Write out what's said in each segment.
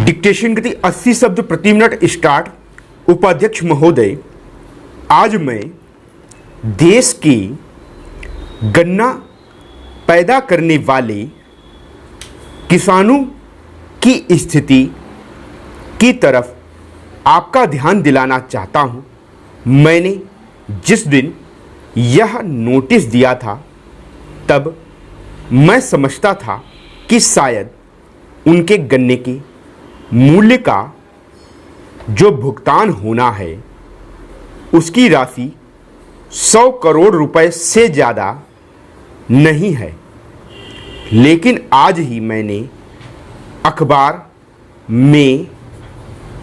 Dictation गति 80 शब्द प्रति मिनट स्टार्ट। उपाध्यक्ष महोदय, आज मैं देश की गन्ना पैदा करने वाले किसानों की स्थिति की तरफ आपका ध्यान दिलाना चाहता हूं। मैंने जिस दिन यह नोटिस दिया था तब मैं समझता था कि शायद उनके गन्ने के मूल्य का जो भुगतान होना है उसकी राशि 100 करोड़ रुपए से ज़्यादा नहीं है, लेकिन आज ही मैंने अखबार में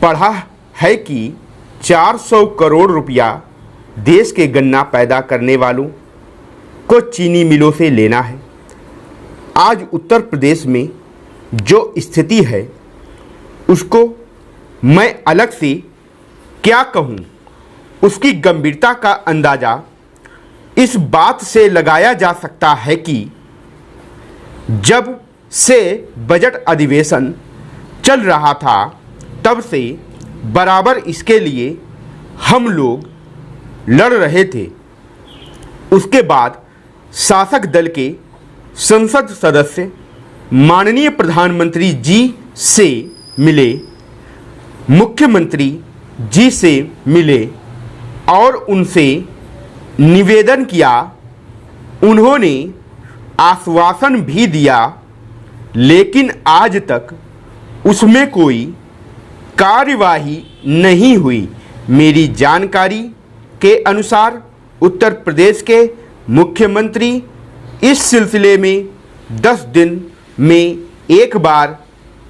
पढ़ा है कि 400 करोड़ रुपया देश के गन्ना पैदा करने वालों को चीनी मिलों से लेना है। आज उत्तर प्रदेश में जो स्थिति है उसको मैं अलग से क्या कहूँ, उसकी गंभीरता का अंदाज़ा इस बात से लगाया जा सकता है कि जब से बजट अधिवेशन चल रहा था तब से बराबर इसके लिए हम लोग लड़ रहे थे। उसके बाद शासक दल के संसद सदस्य माननीय प्रधानमंत्री जी से मिले, मुख्यमंत्री जी से मिले और उनसे निवेदन किया। उन्होंने आश्वासन भी दिया, लेकिन आज तक उसमें कोई कार्यवाही नहीं हुई। मेरी जानकारी के अनुसार उत्तर प्रदेश के मुख्यमंत्री इस सिलसिले में 10 दिन में एक बार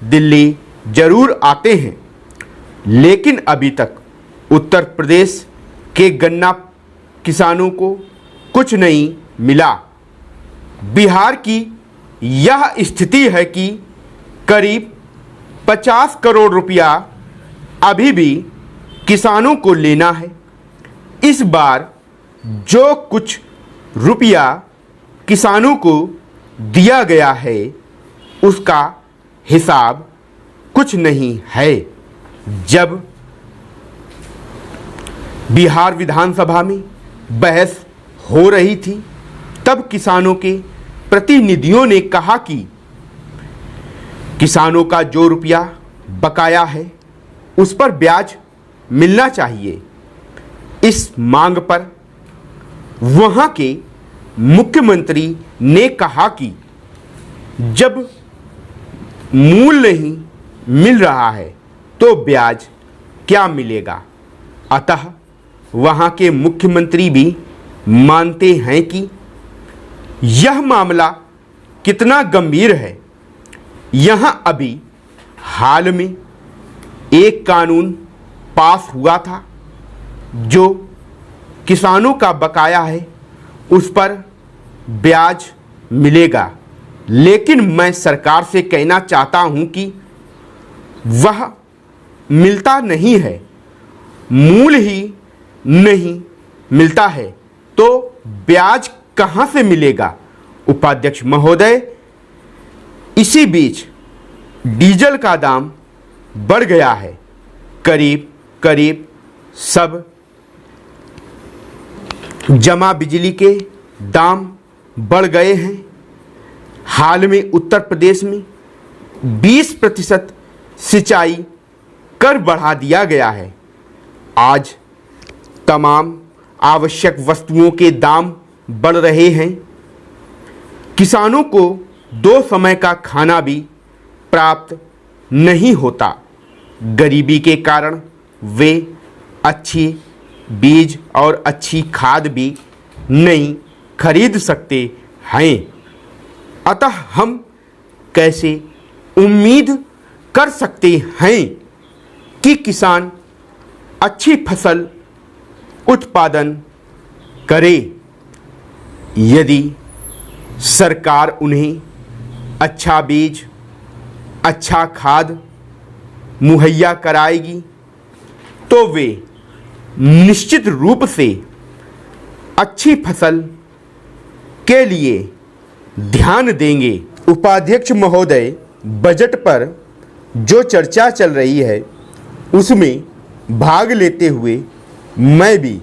दिल्ली जरूर आते हैं, लेकिन अभी तक उत्तर प्रदेश के गन्ना किसानों को कुछ नहीं मिला। बिहार की यह स्थिति है कि करीब 50 करोड़ रुपया अभी भी किसानों को लेना है। इस बार जो कुछ रुपया किसानों को दिया गया है उसका हिसाब कुछ नहीं है। जब बिहार विधानसभा में बहस हो रही थी तब किसानों के प्रतिनिधियों ने कहा कि किसानों का जो रुपया बकाया है उस पर ब्याज मिलना चाहिए। इस मांग पर वहां के मुख्यमंत्री ने कहा कि जब मूल्य नहीं मिल रहा है तो ब्याज क्या मिलेगा। अतः वहाँ के मुख्यमंत्री भी मानते हैं कि यह मामला कितना गंभीर है। यहाँ अभी हाल में एक कानून पास हुआ था जो किसानों का बकाया है उस पर ब्याज मिलेगा, लेकिन मैं सरकार से कहना चाहता हूं कि वह मिलता नहीं है। मूल ही नहीं मिलता है तो ब्याज कहां से मिलेगा। उपाध्यक्ष महोदय, इसी बीच डीजल का दाम बढ़ गया है। करीब सब जमा बिजली के दाम बढ़ गए हैं। हाल में उत्तर प्रदेश में 20% सिंचाई कर बढ़ा दिया गया है। आज तमाम आवश्यक वस्तुओं के दाम बढ़ रहे हैं। किसानों को 2 समय का खाना भी प्राप्त नहीं होता। गरीबी के कारण वे अच्छी बीज और अच्छी खाद भी नहीं खरीद सकते हैं। अतः हम कैसे उम्मीद कर सकते हैं कि किसान अच्छी फसल उत्पादन करे यदि सरकार उन्हें अच्छा बीज, अच्छा खाद मुहैया कराएगी तो वे निश्चित रूप से अच्छी फसल के लिए ध्यान देंगे। उपाध्यक्ष महोदय, बजट पर जो चर्चा चल रही है उसमें भाग लेते हुए मैं भी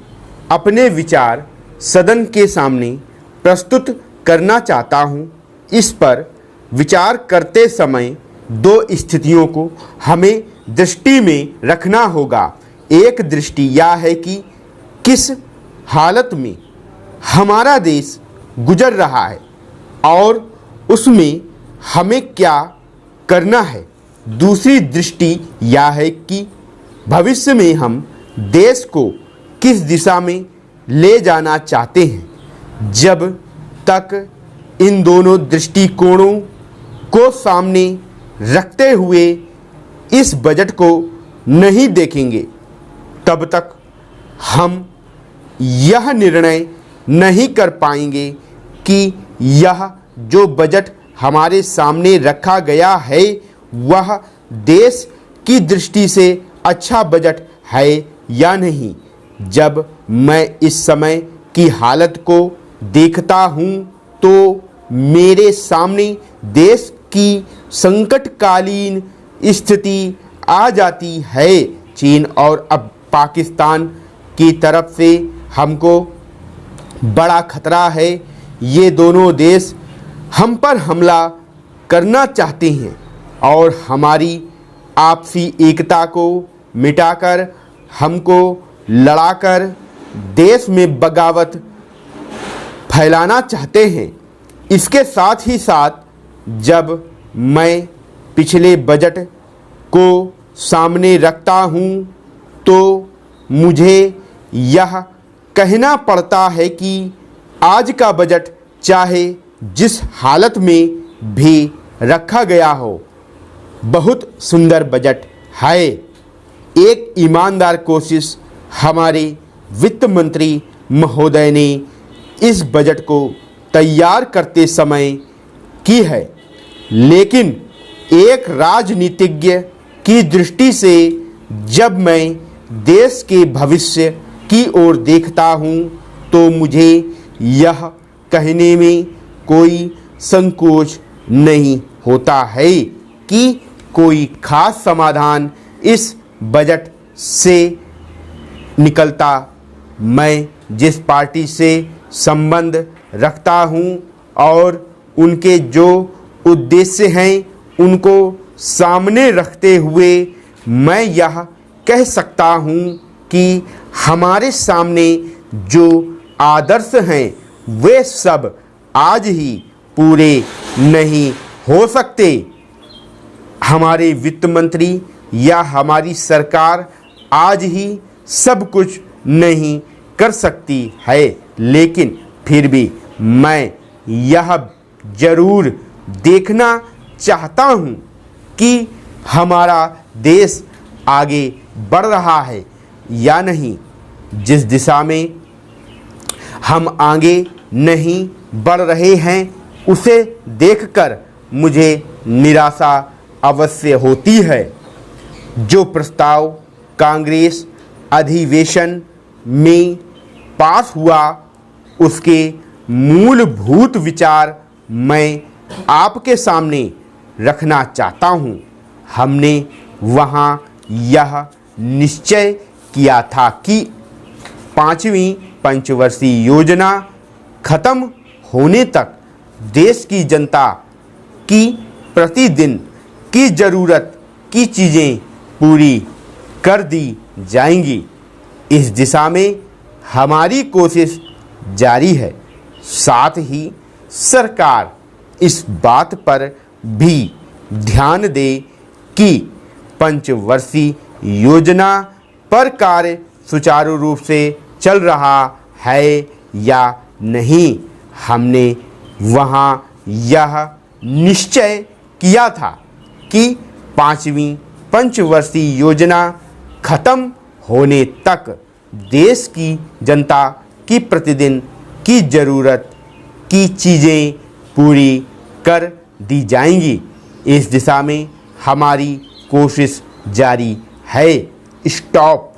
अपने विचार सदन के सामने प्रस्तुत करना चाहता हूँ। इस पर विचार करते समय दो स्थितियों को हमें दृष्टि में रखना होगा। एक दृष्टि यह है कि किस हालत में हमारा देश गुजर रहा है और उसमें हमें क्या करना है। दूसरी दृष्टि यह है कि भविष्य में हम देश को किस दिशा में ले जाना चाहते हैं। जब तक इन दोनों दृष्टिकोणों को सामने रखते हुए इस बजट को नहीं देखेंगे तब तक हम यह निर्णय नहीं कर पाएंगे कि यह जो बजट हमारे सामने रखा गया है वह देश की दृष्टि से अच्छा बजट है या नहीं। जब मैं इस समय की हालत को देखता हूँ तो मेरे सामने देश की संकटकालीन स्थिति आ जाती है। चीन और अब पाकिस्तान की तरफ से हमको बड़ा खतरा है। ये दोनों देश हम पर हमला करना चाहते हैं और हमारी आपसी एकता को मिटाकर हमको लड़ाकर देश में बगावत फैलाना चाहते हैं। इसके साथ ही साथ जब मैं पिछले बजट को सामने रखता हूँ तो मुझे यह कहना पड़ता है कि आज का बजट चाहे जिस हालत में भी रखा गया हो बहुत सुंदर बजट है। एक ईमानदार कोशिश हमारे वित्त मंत्री महोदय ने इस बजट को तैयार करते समय की है, लेकिन एक राजनीतिज्ञ की दृष्टि से जब मैं देश के भविष्य की ओर देखता हूँ तो मुझे यह कहने में कोई संकोच नहीं होता है कि कोई खास समाधान इस बजट से निकलता। मैं जिस पार्टी से संबंध रखता हूँ और उनके जो उद्देश्य हैं उनको सामने रखते हुए मैं यह कह सकता हूँ कि हमारे सामने जो आदर्श हैं वे सब आज ही पूरे नहीं हो सकते। हमारे वित्त मंत्री या हमारी सरकार आज ही सब कुछ नहीं कर सकती है, लेकिन फिर भी मैं यह जरूर देखना चाहता हूँ कि हमारा देश आगे बढ़ रहा है या नहीं। जिस दिशा में हम आगे नहीं बढ़ रहे हैं उसे देखकर मुझे निराशा अवश्य होती है। जो प्रस्ताव कांग्रेस अधिवेशन में पास हुआ उसके मूलभूत विचार मैं आपके सामने रखना चाहता हूँ। हमने वहाँ यह निश्चय किया था कि 5वीं पंचवर्षीय योजना खत्म होने तक देश की जनता की प्रतिदिन की ज़रूरत की चीज़ें पूरी कर दी जाएंगी। इस दिशा में हमारी कोशिश जारी है। साथ ही सरकार इस बात पर भी ध्यान दे कि पंचवर्षीय योजना पर कार्य सुचारू रूप से चल रहा है या नहीं। हमने वहाँ यह निश्चय किया था कि 5वीं पंचवर्षीय योजना खत्म होने तक देश की जनता की प्रतिदिन की ज़रूरत की चीज़ें पूरी कर दी जाएंगी। इस दिशा में हमारी कोशिश जारी है। स्टॉप।